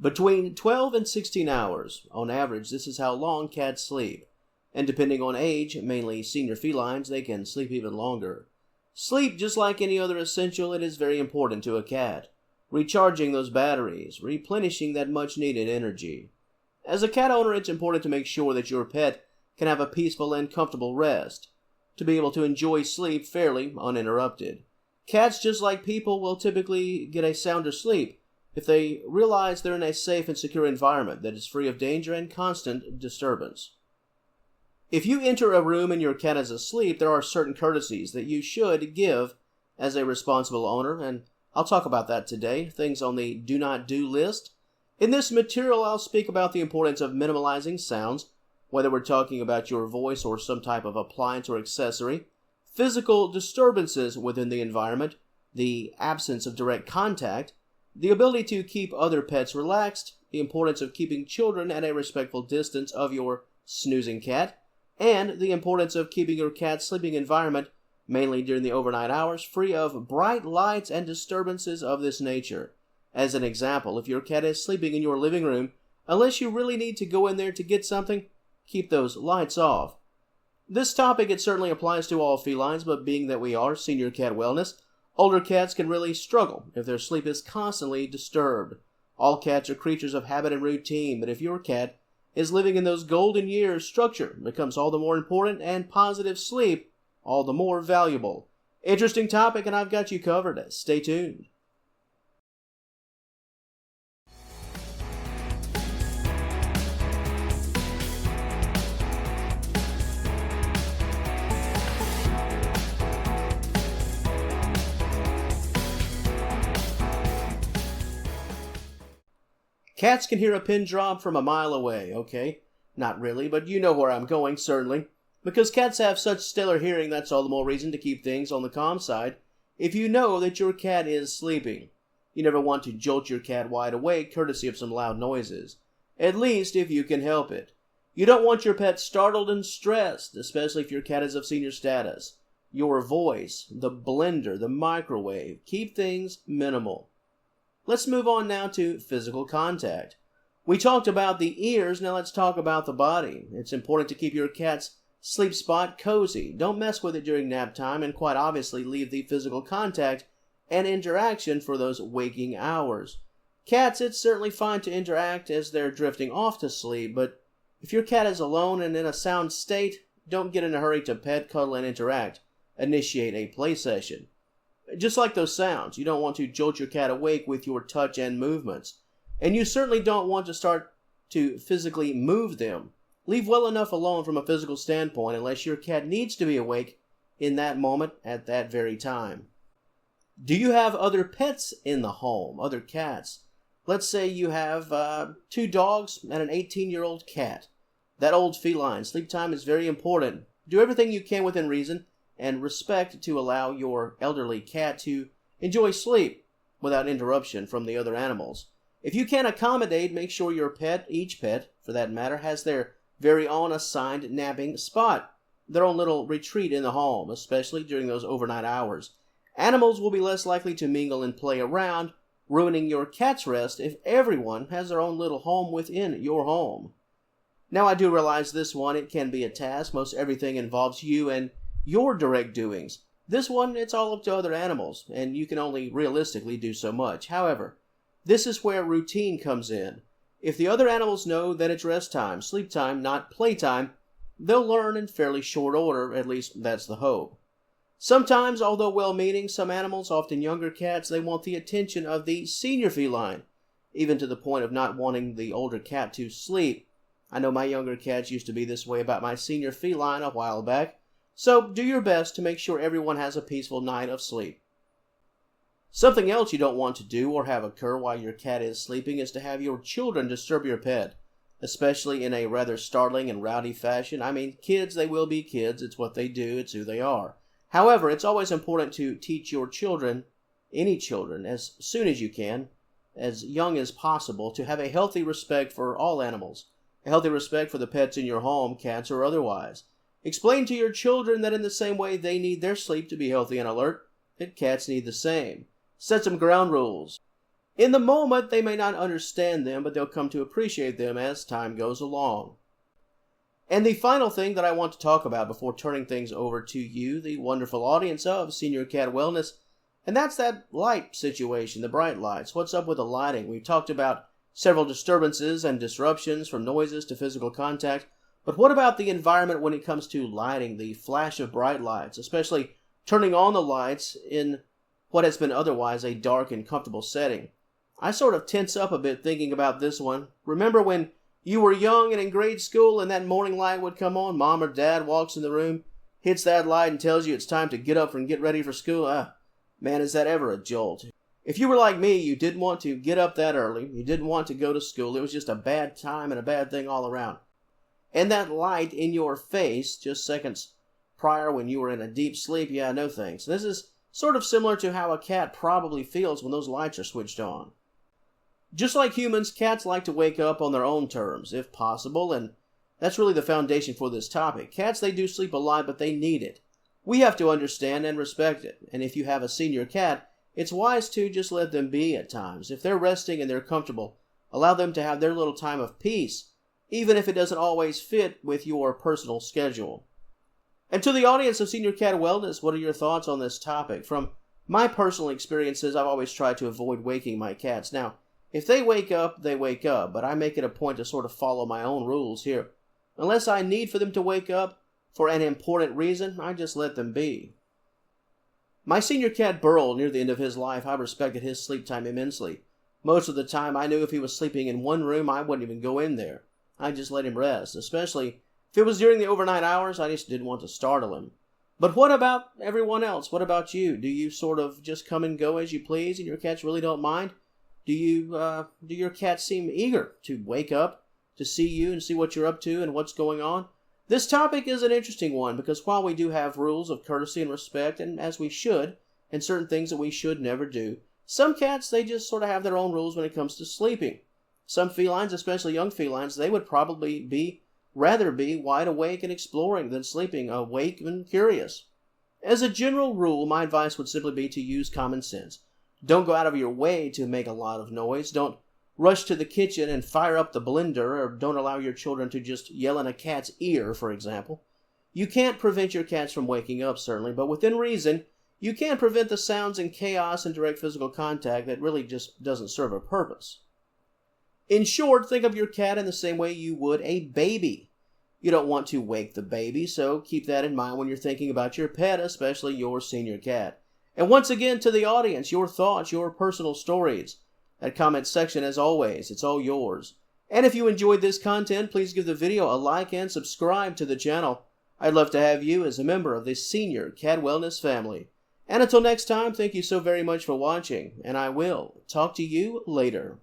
Between 12 and 16 hours. On average, this is how long cats sleep. And depending on age, mainly senior felines, they can sleep even longer. Sleep, just like any other essential, it is very important to a cat. Recharging those batteries, replenishing that much-needed energy. As a cat owner, it's important to make sure that your pet can have a peaceful and comfortable rest, to be able to enjoy sleep fairly uninterrupted. Cats, just like people, will typically get a sounder sleep if they realize they're in a safe and secure environment that is free of danger and constant disturbance. If you enter a room and your cat is asleep, there are certain courtesies that you should give as a responsible owner, and I'll talk about that today, things on the do not do list. In this material, I'll speak about the importance of minimalizing sounds, whether we're talking about your voice or some type of appliance or accessory, physical disturbances within the environment, the absence of direct contact, the ability to keep other pets relaxed, the importance of keeping children at a respectful distance of your snoozing cat, and the importance of keeping your cat's sleeping environment, mainly during the overnight hours, free of bright lights and disturbances of this nature. As an example, if your cat is sleeping in your living room, unless you really need to go in there to get something, keep those lights off. This topic, it certainly applies to all felines, but being that we are senior cat wellness, older cats can really struggle if their sleep is constantly disturbed. All cats are creatures of habit and routine, but if your cat is living in those golden years, structure becomes all the more important and positive sleep all the more valuable. Interesting topic, and I've got you covered. Stay tuned. Cats can hear a pin drop from a mile away, okay? Not really, but you know where I'm going, certainly. Because cats have such stellar hearing, that's all the more reason to keep things on the calm side if you know that your cat is sleeping. You never want to jolt your cat wide awake courtesy of some loud noises. At least if you can help it. You don't want your pet startled and stressed, especially if your cat is of senior status. Your voice, the blender, the microwave, keep things minimal. Let's move on now to physical contact. We talked about the ears, now let's talk about the body. It's important to keep your cat's sleep spot cozy. Don't mess with it during nap time, and quite obviously leave the physical contact and interaction for those waking hours. Cats, it's certainly fine to interact as they're drifting off to sleep, but if your cat is alone and in a sound state, don't get in a hurry to pet, cuddle, and interact. Initiate a play session. Just like those sounds, you don't want to jolt your cat awake with your touch and movements. And you certainly don't want to start to physically move them. Leave well enough alone from a physical standpoint unless your cat needs to be awake in that moment at that very time. Do you have other pets in the home, other cats? Let's say you have 2 dogs and an 18-year-old cat. That old feline, sleep time is very important. Do everything you can within reason and respect to allow your elderly cat to enjoy sleep without interruption from the other animals. If you can accommodate, make sure your pet, each pet for that matter, has their very own assigned napping spot, their own little retreat in the home, especially during those overnight hours. Animals will be less likely to mingle and play around, ruining your cat's rest if everyone has their own little home within your home. Now I do realize this one, it can be a task. Most everything involves you and your direct doings. This one, it's all up to other animals, and you can only realistically do so much. However, this is where routine comes in. If the other animals know that it's rest time, sleep time, not playtime, they'll learn in fairly short order, at least that's the hope. Sometimes, although well-meaning, some animals, often younger cats, they want the attention of the senior feline, even to the point of not wanting the older cat to sleep. I know my younger cats used to be this way about my senior feline a while back. So do your best to make sure everyone has a peaceful night of sleep. Something else you don't want to do or have occur while your cat is sleeping is to have your children disturb your pet, especially in a rather startling and rowdy fashion. I mean, kids, they will be kids. It's what they do. It's who they are. However, it's always important to teach your children, any children, as soon as you can, as young as possible, to have a healthy respect for all animals, a healthy respect for the pets in your home, cats or otherwise. Explain to your children that in the same way they need their sleep to be healthy and alert, that cats need the same. Set some ground rules. In the moment, they may not understand them, but they'll come to appreciate them as time goes along. And the final thing that I want to talk about before turning things over to you, the wonderful audience of Senior Cat Wellness, and that's that light situation, the bright lights. What's up with the lighting? We've talked about several disturbances and disruptions from noises to physical contact, but what about the environment when it comes to lighting, the flash of bright lights, especially turning on the lights in what has been otherwise a dark and comfortable setting? I sort of tense up a bit thinking about this one. Remember when you were young and in grade school and that morning light would come on? Mom or dad walks in the room, hits that light and tells you it's time to get up and get ready for school. Man, is that ever a jolt. If you were like me, you didn't want to get up that early. You didn't want to go to school. It was just a bad time and a bad thing all around. And that light in your face just seconds prior when you were in a deep sleep, yeah, no thanks. This is sort of similar to how a cat probably feels when those lights are switched on. Just like humans, cats like to wake up on their own terms, if possible, and that's really the foundation for this topic. Cats, they do sleep a lot, but they need it. We have to understand and respect it, and if you have a senior cat, it's wise to just let them be at times. If they're resting and they're comfortable, allow them to have their little time of peace, even if it doesn't always fit with your personal schedule. And to the audience of Senior Cat Wellness, what are your thoughts on this topic? From my personal experiences, I've always tried to avoid waking my cats. Now, if they wake up, they wake up, but I make it a point to sort of follow my own rules here. Unless I need for them to wake up for an important reason, I just let them be. My senior cat Burl, near the end of his life, I respected his sleep time immensely. Most of the time, I knew if he was sleeping in one room, I wouldn't even go in there. I just let him rest, especially if it was during the overnight hours. I just didn't want to startle him. But what about everyone else? What about you? Do you sort of just come and go as you please and your cats really don't mind? Do your cats seem eager to wake up, to see you and see what you're up to and what's going on? This topic is an interesting one because while we do have rules of courtesy and respect, and as we should, and certain things that we should never do, some cats, they just sort of have their own rules when it comes to sleeping. Some felines, especially young felines, they would probably rather be wide awake and exploring than sleeping awake and curious. As a general rule, my advice would simply be to use common sense. Don't go out of your way to make a lot of noise. Don't rush to the kitchen and fire up the blender, or don't allow your children to just yell in a cat's ear, for example. You can't prevent your cats from waking up, certainly, but within reason, you can prevent the sounds and chaos and direct physical contact that really just doesn't serve a purpose. In short, think of your cat in the same way you would a baby. You don't want to wake the baby, so keep that in mind when you're thinking about your pet, especially your senior cat. And once again, to the audience, your thoughts, your personal stories. That comment section, as always, it's all yours. And if you enjoyed this content, please give the video a like and subscribe to the channel. I'd love to have you as a member of this Senior Cat Wellness family. And until next time, thank you so very much for watching, and I will talk to you later.